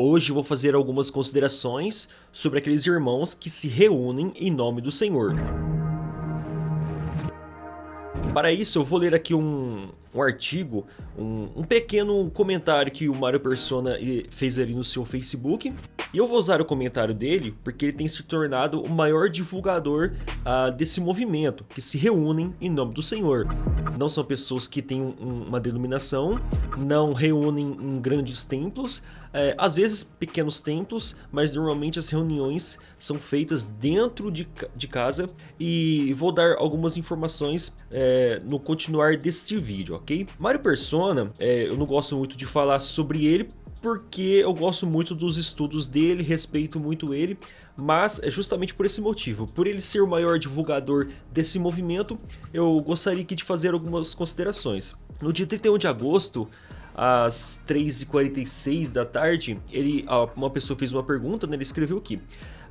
Hoje eu vou fazer algumas considerações sobre aqueles irmãos que se reúnem em nome do Senhor. Para isso, eu vou ler aqui um artigo, um pequeno comentário que o Mário Persona fez ali no seu Facebook. E eu vou usar o comentário dele porque ele tem se tornado o maior divulgador desse movimento, que se reúnem em nome do Senhor. Não são pessoas que têm uma denominação, não reúnem em grandes templos, às vezes pequenos templos, mas normalmente as reuniões são feitas dentro de casa. E vou dar algumas informações no continuar deste vídeo, ok? Mário Persona, eu não gosto muito de falar sobre ele, porque eu gosto muito dos estudos dele, respeito muito ele, mas é justamente por esse motivo, por ele ser o maior divulgador desse movimento, eu gostaria aqui de fazer algumas considerações. No dia 31 de agosto, às 3h46 da tarde, uma pessoa fez uma pergunta, né, ele escreveu aqui: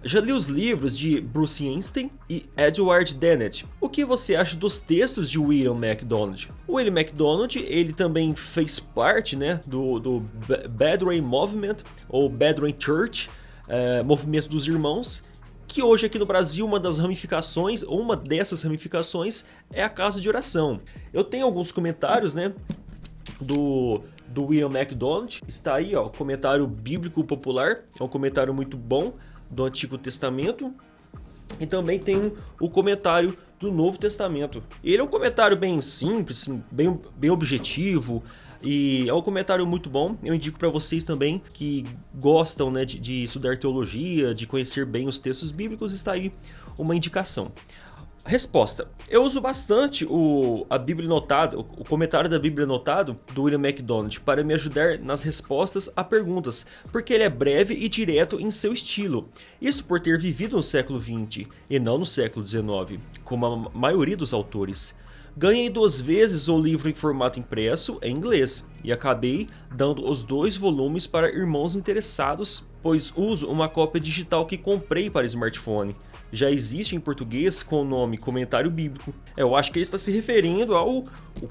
já li os livros de Bruce Einstein e Edward Dennett. O que você acha dos textos de William MacDonald? O William MacDonald, ele também fez parte, né, do Brethren Movement, ou Brethren Church, movimento dos irmãos, que hoje aqui no Brasil uma dessas ramificações é a casa de oração. Eu tenho alguns comentários, né, do William MacDonald. Está aí, ó, o comentário bíblico popular, é um comentário muito bom do Antigo Testamento, e também tem o comentário do Novo Testamento. Ele é um comentário bem simples, assim, bem objetivo, e é um comentário muito bom. Eu indico para vocês também que gostam, né, de estudar teologia, de conhecer bem os textos bíblicos, está aí uma indicação. Resposta: eu uso bastante a Bíblia Notada, o comentário da Bíblia Notado do William MacDonald para me ajudar nas respostas a perguntas, porque ele é breve e direto em seu estilo. Isso por ter vivido no século XX e não no século XIX, como a maioria dos autores. Ganhei 2 vezes o livro em formato impresso em inglês e acabei dando os 2 volumes para irmãos interessados, pois uso uma cópia digital que comprei para smartphone. Já existe em português com o nome Comentário Bíblico. Eu acho que ele está se referindo ao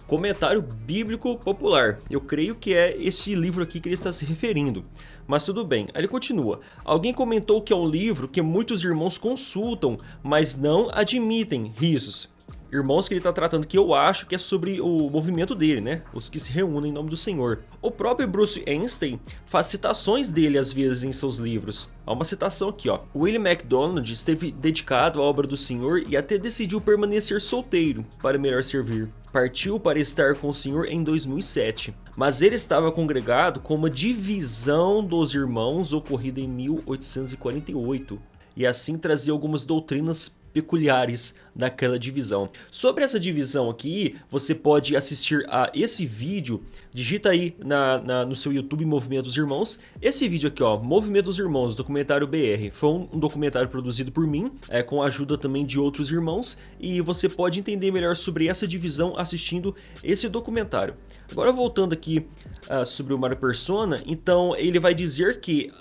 Comentário Bíblico Popular. Eu creio que é esse livro aqui que ele está se referindo. Mas tudo bem. Aí ele continua: alguém comentou que é um livro que muitos irmãos consultam, mas não admitem. Risos. Irmãos que ele está tratando, que eu acho que é sobre o movimento dele, né? Os que se reúnem em nome do Senhor. O próprio Bruce Einstein faz citações dele às vezes em seus livros. Há uma citação aqui, ó: William MacDonald esteve dedicado à obra do Senhor e até decidiu permanecer solteiro para melhor servir. Partiu para estar com o Senhor em 2007, mas ele estava congregado com uma divisão dos irmãos ocorrida em 1848, e assim trazia algumas doutrinas peculiares daquela divisão. Sobre essa divisão aqui, você pode assistir a esse vídeo. Digita aí no seu YouTube Movimento dos Irmãos. Esse vídeo aqui, ó, Movimento dos Irmãos, documentário BR, foi um documentário produzido por mim, com a ajuda também de outros irmãos, e você pode entender melhor sobre essa divisão assistindo esse documentário. Agora voltando aqui sobre o Mário Persona, então ele vai dizer que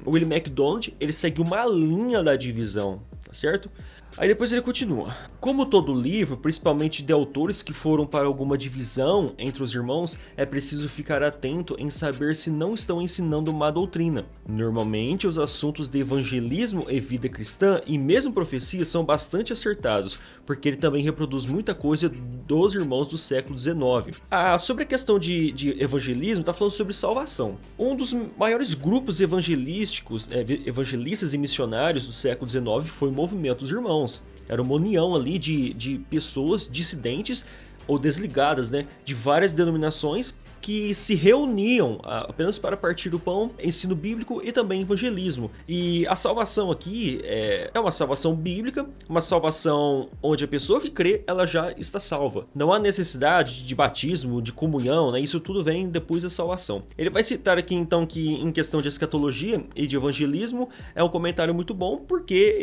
o William MacDonald, ele segue uma linha da divisão, tá certo? Aí depois ele continua: como todo livro, principalmente de autores que foram para alguma divisão entre os irmãos, é preciso ficar atento em saber se não estão ensinando má doutrina. Normalmente os assuntos de evangelismo e vida cristã e mesmo profecia são bastante acertados, porque ele também reproduz muita coisa dos irmãos do século XIX. Sobre a questão de evangelismo, está falando sobre salvação. Um dos maiores grupos evangelísticos, evangelistas e missionários do século XIX foi o Movimento dos Irmãos. Era uma união ali de pessoas dissidentes ou desligadas, né, de várias denominações que se reuniam apenas para partir do pão, ensino bíblico e também evangelismo. E a salvação aqui é uma salvação bíblica, uma salvação onde a pessoa que crê, ela já está salva. Não há necessidade de batismo, de comunhão, né? Isso tudo vem depois da salvação. Ele vai citar aqui então que em questão de escatologia e de evangelismo é um comentário muito bom, porque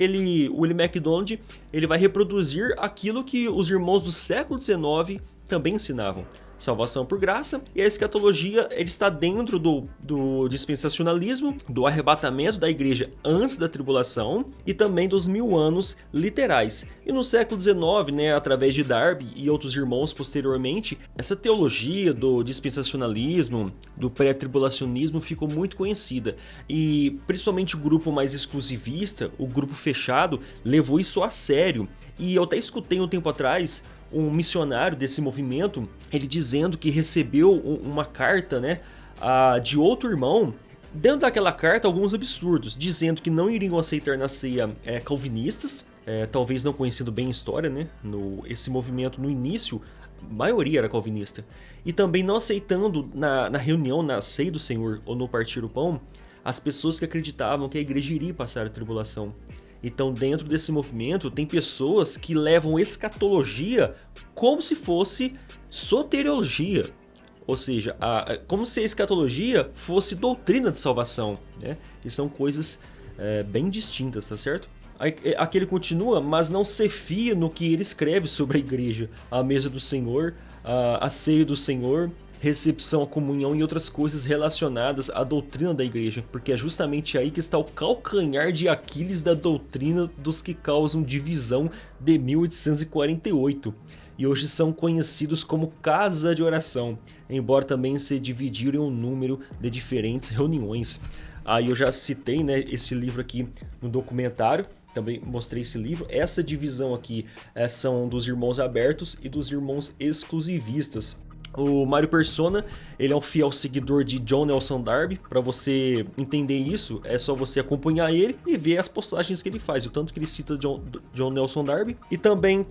o William MacDonald, ele vai reproduzir aquilo que os irmãos do século XIX também ensinavam. salvação por graça, e a escatologia ele está dentro do dispensacionalismo, do arrebatamento da igreja antes da tribulação e também dos 1000 anos literais. E no século XIX, né, através de Darby e outros irmãos posteriormente, essa teologia do dispensacionalismo, do pré-tribulacionismo ficou muito conhecida, e principalmente o grupo mais exclusivista, o grupo fechado, levou isso a sério. E eu até escutei um tempo atrás um missionário desse movimento, ele dizendo que recebeu uma carta, né, de outro irmão, dentro daquela carta alguns absurdos, dizendo que não iriam aceitar na ceia calvinistas, talvez não conhecendo bem a história, né, esse movimento no início, a maioria era calvinista, e também não aceitando na reunião, na ceia do Senhor ou no partir o pão, as pessoas que acreditavam que a igreja iria passar a tribulação. Então, dentro desse movimento, tem pessoas que levam escatologia como se fosse soteriologia. Ou seja, como se a escatologia fosse doutrina de salvação, né? E são coisas bem distintas, tá certo? Aqui ele continua, mas não se fia no que ele escreve sobre a igreja, a mesa do Senhor, a ceia do Senhor, recepção à comunhão e outras coisas relacionadas à doutrina da igreja, porque é justamente aí que está o calcanhar de Aquiles da doutrina dos que causam divisão de 1848, e hoje são conhecidos como casa de oração, embora também se dividiram em um número de diferentes reuniões. Aí eu já citei, né, esse livro aqui no documentário, também mostrei esse livro. Essa divisão aqui são dos irmãos abertos e dos irmãos exclusivistas. O Mário Persona, ele é um fiel seguidor de John Nelson Darby. Para você entender isso, é só você acompanhar ele e ver as postagens que ele faz, o tanto que ele cita John Nelson Darby. E também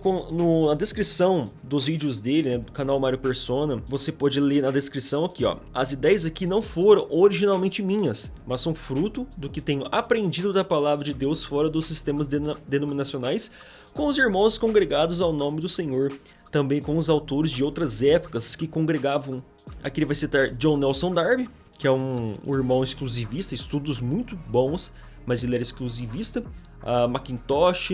na descrição dos vídeos dele, né, do canal Mário Persona, você pode ler na descrição aqui, ó. As ideias aqui não foram originalmente minhas, mas são fruto do que tenho aprendido da palavra de Deus fora dos sistemas denominacionais, com os irmãos congregados ao nome do Senhor, também com os autores de outras épocas que congregavam. Aqui ele vai citar John Nelson Darby, que é um irmão exclusivista, estudos muito bons, mas ele era exclusivista. Mackintosh,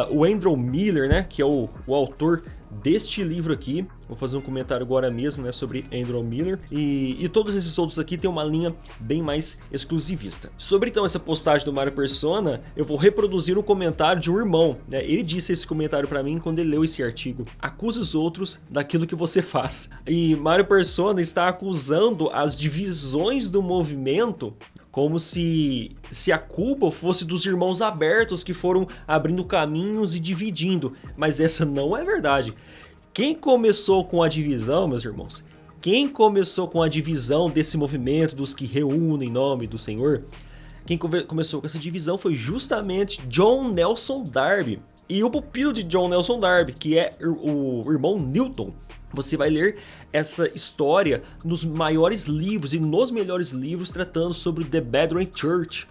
o Andrew Miller, né, que é o autor deste livro aqui. Vou fazer um comentário agora mesmo, né, sobre Andrew Miller. E todos esses outros aqui tem uma linha bem mais exclusivista. Sobre então essa postagem do Mário Persona, eu vou reproduzir um comentário de um irmão, né? Ele disse esse comentário para mim quando ele leu esse artigo. Acuse os outros daquilo que você faz. E Mário Persona está acusando as divisões do movimento como se a culpa fosse dos irmãos abertos que foram abrindo caminhos e dividindo. Mas essa não é verdade. Quem começou com a divisão, meus irmãos, quem começou com a divisão desse movimento dos que reúnem em nome do Senhor, quem começou com essa divisão foi justamente John Nelson Darby. E o pupilo de John Nelson Darby, que é o irmão Newton. Você vai ler essa história nos maiores livros e nos melhores livros tratando sobre o The Brethren Church.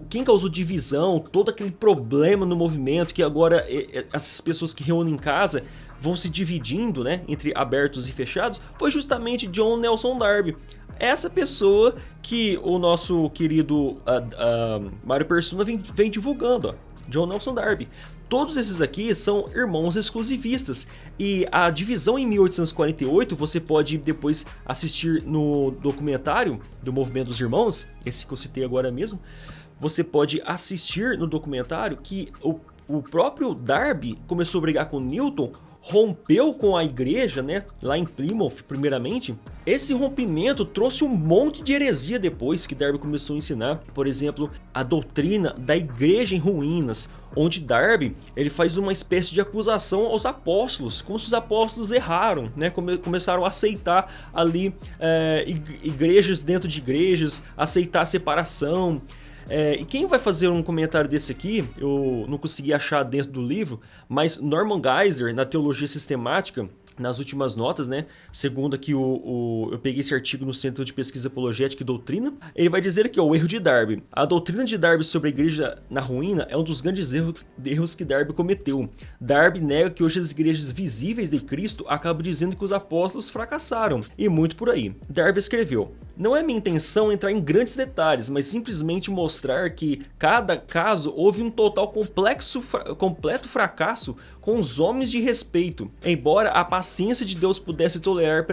Quem causou divisão, todo aquele problema no movimento, que agora essas pessoas que reúnem em casa vão se dividindo, né, entre abertos e fechados, foi justamente John Nelson Darby. Essa pessoa que o nosso querido Mário Persona vem divulgando, ó, John Nelson Darby. Todos esses aqui são irmãos exclusivistas, e a divisão em 1848 você pode depois assistir no documentário do Movimento dos Irmãos, esse que eu citei agora mesmo. Você pode assistir no documentário que o próprio Darby começou a brigar com Newton, rompeu com a igreja, né, lá em Plymouth primeiramente. Esse rompimento trouxe um monte de heresia depois que Darby começou a ensinar. Por exemplo, a doutrina da igreja em ruínas, onde Darby ele faz uma espécie de acusação aos apóstolos, como se os apóstolos erraram, né? Começaram a aceitar ali igrejas dentro de igrejas, aceitar a separação. E quem vai fazer um comentário desse aqui, eu não consegui achar dentro do livro, mas Norman Geisler, na Teologia Sistemática, nas últimas notas, né, segundo aqui eu peguei esse artigo no Centro de Pesquisa Apologética e Doutrina, ele vai dizer aqui, ó, o erro de Darby. A doutrina de Darby sobre a igreja na ruína é um dos grandes erros que Darby cometeu. Darby nega que hoje as igrejas visíveis de Cristo acabam dizendo que os apóstolos fracassaram, e muito por aí. Darby escreveu: não é minha intenção entrar em grandes detalhes, mas simplesmente mostrar que cada caso houve um total completo fracasso com os homens de respeito, embora a paciência de Deus pudesse tolerar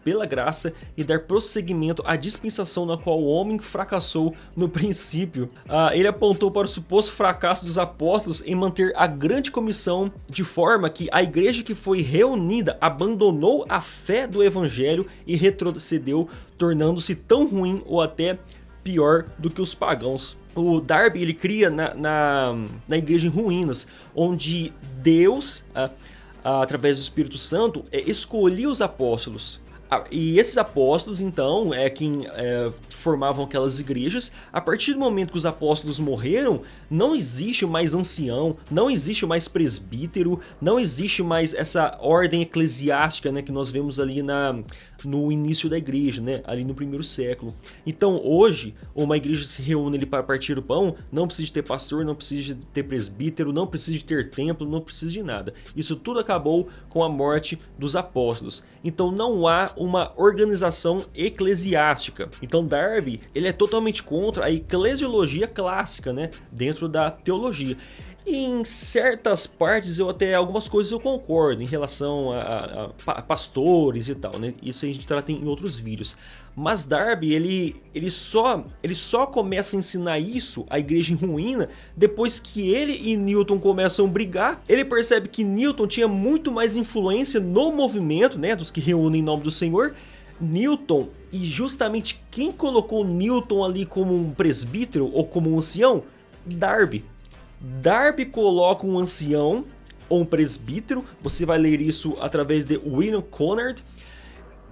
pela graça e dar prosseguimento à dispensação na qual o homem fracassou no princípio. Ele apontou para o suposto fracasso dos apóstolos em manter a grande comissão, de forma que a igreja que foi reunida abandonou a fé do evangelho e retrocedeu, tornando-se tão ruim ou até pior do que os pagãos. O Darby ele cria na igreja em ruínas, onde Deus, através do Espírito Santo, escolhia os apóstolos. E esses apóstolos, então, quem formavam aquelas igrejas. A partir do momento que os apóstolos morreram, não existe mais ancião, não existe mais presbítero, não existe mais essa ordem eclesiástica, né, que nós vemos ali no início da igreja, né, ali no primeiro século. Então, hoje, uma igreja se reúne ali para partir o pão, não precisa de ter pastor, não precisa de ter presbítero, não precisa de ter templo, não precisa de nada. Isso tudo acabou com a morte dos apóstolos. Então, não há uma organização eclesiástica. Então, Darby, ele é totalmente contra a eclesiologia clássica, né, dentro da teologia. Em certas partes, algumas coisas eu concordo em relação a pastores e tal, né? Isso a gente trata em outros vídeos. Mas Darby, ele só começa a ensinar isso à igreja em ruína depois que ele e Newton começam a brigar. Ele percebe que Newton tinha muito mais influência no movimento, né, dos que reúnem em nome do Senhor. Newton, e justamente quem colocou Newton ali como um presbítero ou como um ancião? Darby. Darby coloca um ancião ou um presbítero, você vai ler isso através de William Conard.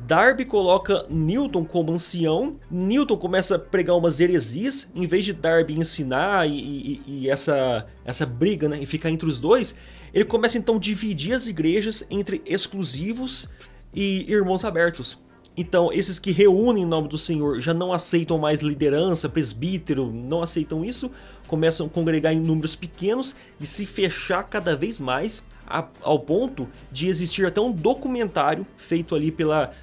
Darby coloca Newton como ancião, Newton começa a pregar umas heresias, em vez de Darby ensinar e essa briga, né, e ficar entre os dois, ele começa então a dividir as igrejas entre exclusivos e irmãos abertos. Então, esses que reúnem em nome do Senhor já não aceitam mais liderança, presbítero, não aceitam isso, começam a congregar em números pequenos e se fechar cada vez mais, ao ponto de existir até um documentário feito ali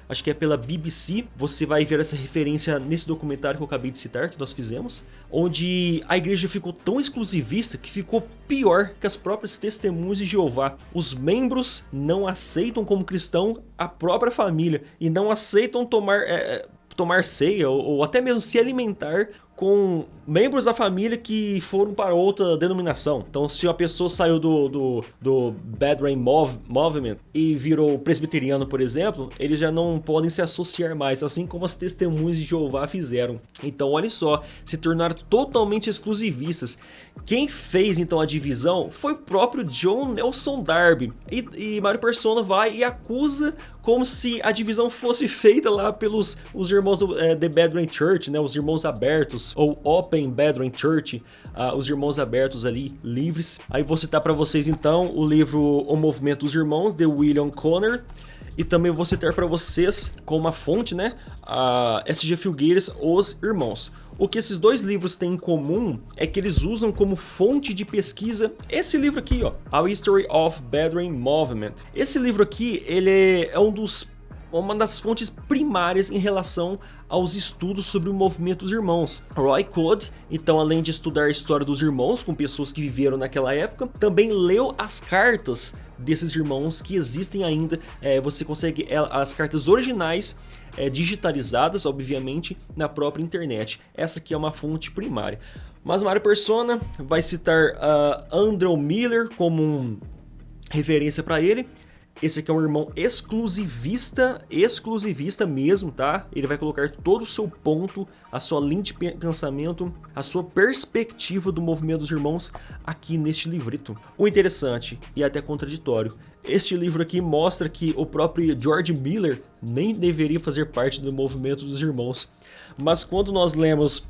acho que é pela BBC, você vai ver essa referência nesse documentário que eu acabei de citar, que nós fizemos, onde a igreja ficou tão exclusivista que ficou pior que as próprias testemunhas de Jeová. Os membros não aceitam como cristão a própria família e não aceitam tomar ceia ou até mesmo se alimentar com membros da família que foram para outra denominação. Então, se a pessoa saiu do Brethren Movement e virou presbiteriano, por exemplo, eles já não podem se associar mais, assim como as testemunhas de Jeová fizeram. Então, olha só, se tornaram totalmente exclusivistas. Quem fez, então, a divisão foi o próprio John Nelson Darby. E Mário Persona vai e acusa como se a divisão fosse feita lá pelos os irmãos do The Brethren Church, né, os irmãos abertos, ou Open Brethren Church, os irmãos abertos ali, livres. Aí vou citar para vocês então o livro O Movimento dos Irmãos, de William Conard, e também vou citar para vocês como uma fonte, né, a S.G. Filgueiras, Os Irmãos. O que esses dois livros têm em comum é que eles usam como fonte de pesquisa esse livro aqui, ó, A History of Brethren Movement. Esse livro aqui, ele é uma das fontes primárias em relação aos estudos sobre o movimento dos irmãos. Roy Code, então, além de estudar a história dos irmãos com pessoas que viveram naquela época, também leu as cartas desses irmãos que existem ainda. Você consegue as cartas originais digitalizadas, obviamente, na própria internet. Essa aqui é uma fonte primária. Mas Mário Persona vai citar Andrew Miller como referência para ele. Esse aqui é um irmão exclusivista mesmo, tá? Ele vai colocar todo o seu ponto, a sua linha de pensamento, a sua perspectiva do movimento dos irmãos aqui neste livrito. O interessante e até contraditório, este livro aqui mostra que o próprio George Miller nem deveria fazer parte do movimento dos irmãos. Mas quando nós lemos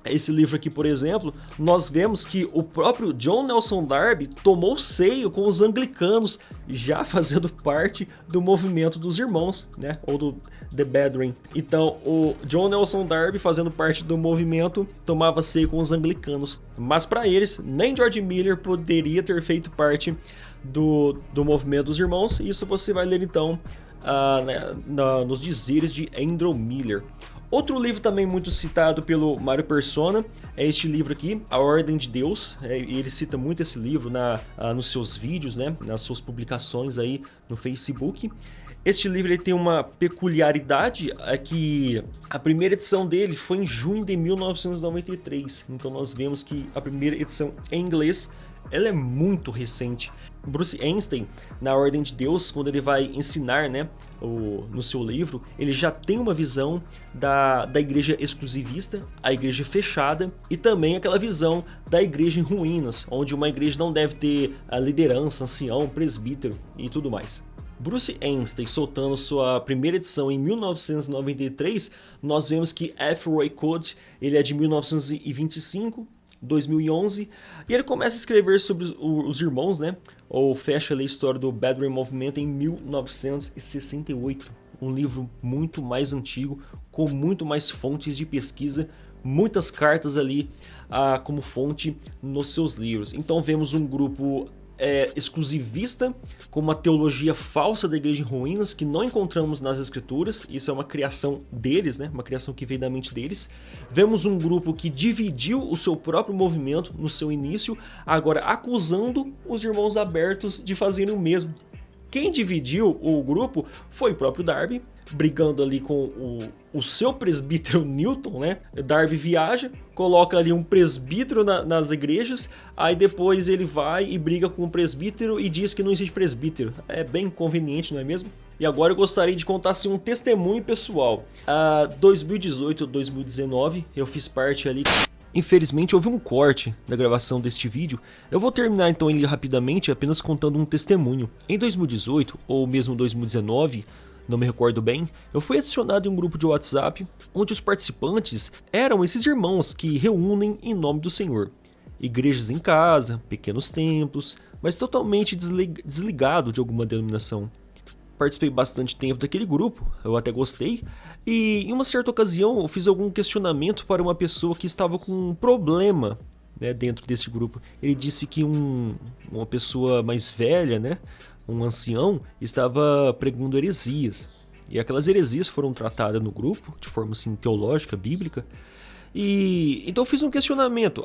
esse livro aqui, por exemplo, nós vemos que o próprio John Nelson Darby tomou seio com os anglicanos, já fazendo parte do movimento dos irmãos, né? Ou do The Brethren. Então, o John Nelson Darby, fazendo parte do movimento, tomava seio com os anglicanos. Mas para eles, nem George Miller poderia ter feito parte do movimento dos irmãos. Isso você vai ler então nos dizeres de Andrew Miller. Outro livro também muito citado pelo Mário Persona é este livro aqui, A Ordem de Deus. Ele cita muito esse livro nos seus vídeos, né, nas suas publicações aí no Facebook. Este livro ele tem uma peculiaridade, é que a primeira edição dele foi em junho de 1993. Então nós vemos que a primeira edição em inglês ela é muito recente. Bruce Einstein, na Ordem de Deus, quando ele vai ensinar, né, no seu livro, ele já tem uma visão da igreja exclusivista, a igreja fechada, e também aquela visão da igreja em ruínas, onde uma igreja não deve ter a liderança, ancião, presbítero e tudo mais. Bruce Einstein soltando sua primeira edição em 1993, nós vemos que F. Roy Codd, ele é de 1925, 2011, e ele começa a escrever sobre os irmãos, né? Ou fecha ali a história do Brethren Movement em 1968. Um livro muito mais antigo, com muito mais fontes de pesquisa, muitas cartas ali como fonte nos seus livros. Então vemos um grupo exclusivista, com uma teologia falsa da igreja em ruínas que não encontramos nas escrituras. Isso é uma criação deles, né? Uma criação que veio da mente deles. Vemos um grupo que dividiu o seu próprio movimento no seu início, agora acusando os irmãos abertos de fazerem o mesmo. Quem dividiu o grupo foi o próprio Darby, brigando ali com o seu presbítero Newton, né? Darby viaja, coloca ali um presbítero nas igrejas, aí depois ele vai e briga com o presbítero e diz que não existe presbítero. É bem conveniente, não é mesmo? E agora eu gostaria de contar assim, um testemunho pessoal. 2018 ou 2019, eu fiz parte ali... Infelizmente houve um corte da gravação deste vídeo. Eu vou terminar então ele rapidamente, apenas contando um testemunho. Em 2018, ou mesmo 2019, não me recordo bem, eu fui adicionado em um grupo de WhatsApp, onde os participantes eram esses irmãos que reúnem em nome do Senhor. Igrejas em casa, pequenos templos, mas totalmente desligado de alguma denominação. Participei bastante tempo daquele grupo, eu até gostei, e em uma certa ocasião eu fiz algum questionamento para uma pessoa que estava com um problema, né, dentro desse grupo. Ele disse que uma pessoa mais velha, né, um ancião, estava pregando heresias, e aquelas heresias foram tratadas no grupo, de forma assim, teológica, bíblica. E então eu fiz um questionamento,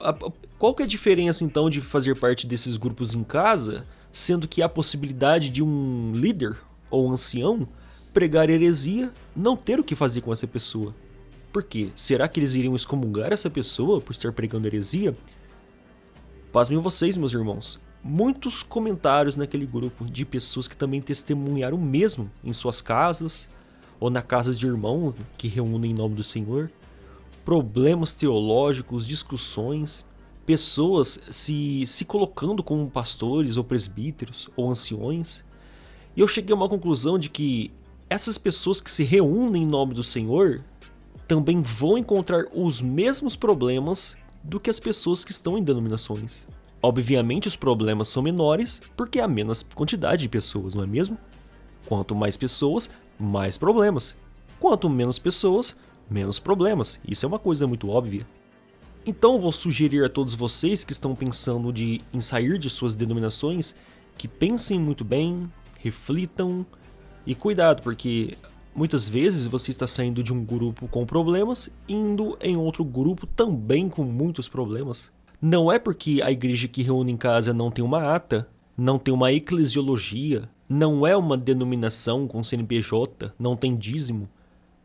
qual que é a diferença então de fazer parte desses grupos em casa, sendo que há a possibilidade de um líder ou um ancião pregar heresia, não ter o que fazer com essa pessoa? Por quê? Será que eles iriam excomungar essa pessoa por estar pregando heresia? Pasmem vocês, meus irmãos. Muitos comentários naquele grupo de pessoas que também testemunharam o mesmo em suas casas ou na casas de irmãos que reúnem em nome do Senhor. Problemas teológicos, discussões, pessoas se colocando como pastores ou presbíteros ou anciões. E eu cheguei a uma conclusão de que essas pessoas que se reúnem em nome do Senhor também vão encontrar os mesmos problemas do que as pessoas que estão em denominações. Obviamente os problemas são menores porque há menos quantidade de pessoas, não é mesmo? Quanto mais pessoas, mais problemas. Quanto menos pessoas, menos problemas. Isso é uma coisa muito óbvia. Então eu vou sugerir a todos vocês que estão pensando em sair de suas denominações que pensem muito bem, reflitam e cuidado, porque muitas vezes você está saindo de um grupo com problemas, indo em outro grupo também com muitos problemas. Não é porque a igreja que reúne em casa não tem uma ata, não tem uma eclesiologia, não é uma denominação com CNPJ, não tem dízimo,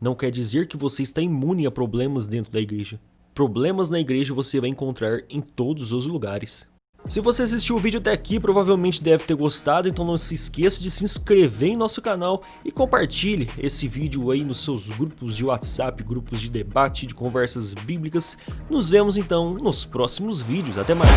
não quer dizer que você está imune a problemas dentro da igreja. Problemas na igreja você vai encontrar em todos os lugares. Se você assistiu o vídeo até aqui, provavelmente deve ter gostado, então não se esqueça de se inscrever em nosso canal e compartilhe esse vídeo aí nos seus grupos de WhatsApp, grupos de debate, de conversas bíblicas. Nos vemos então nos próximos vídeos. Até mais!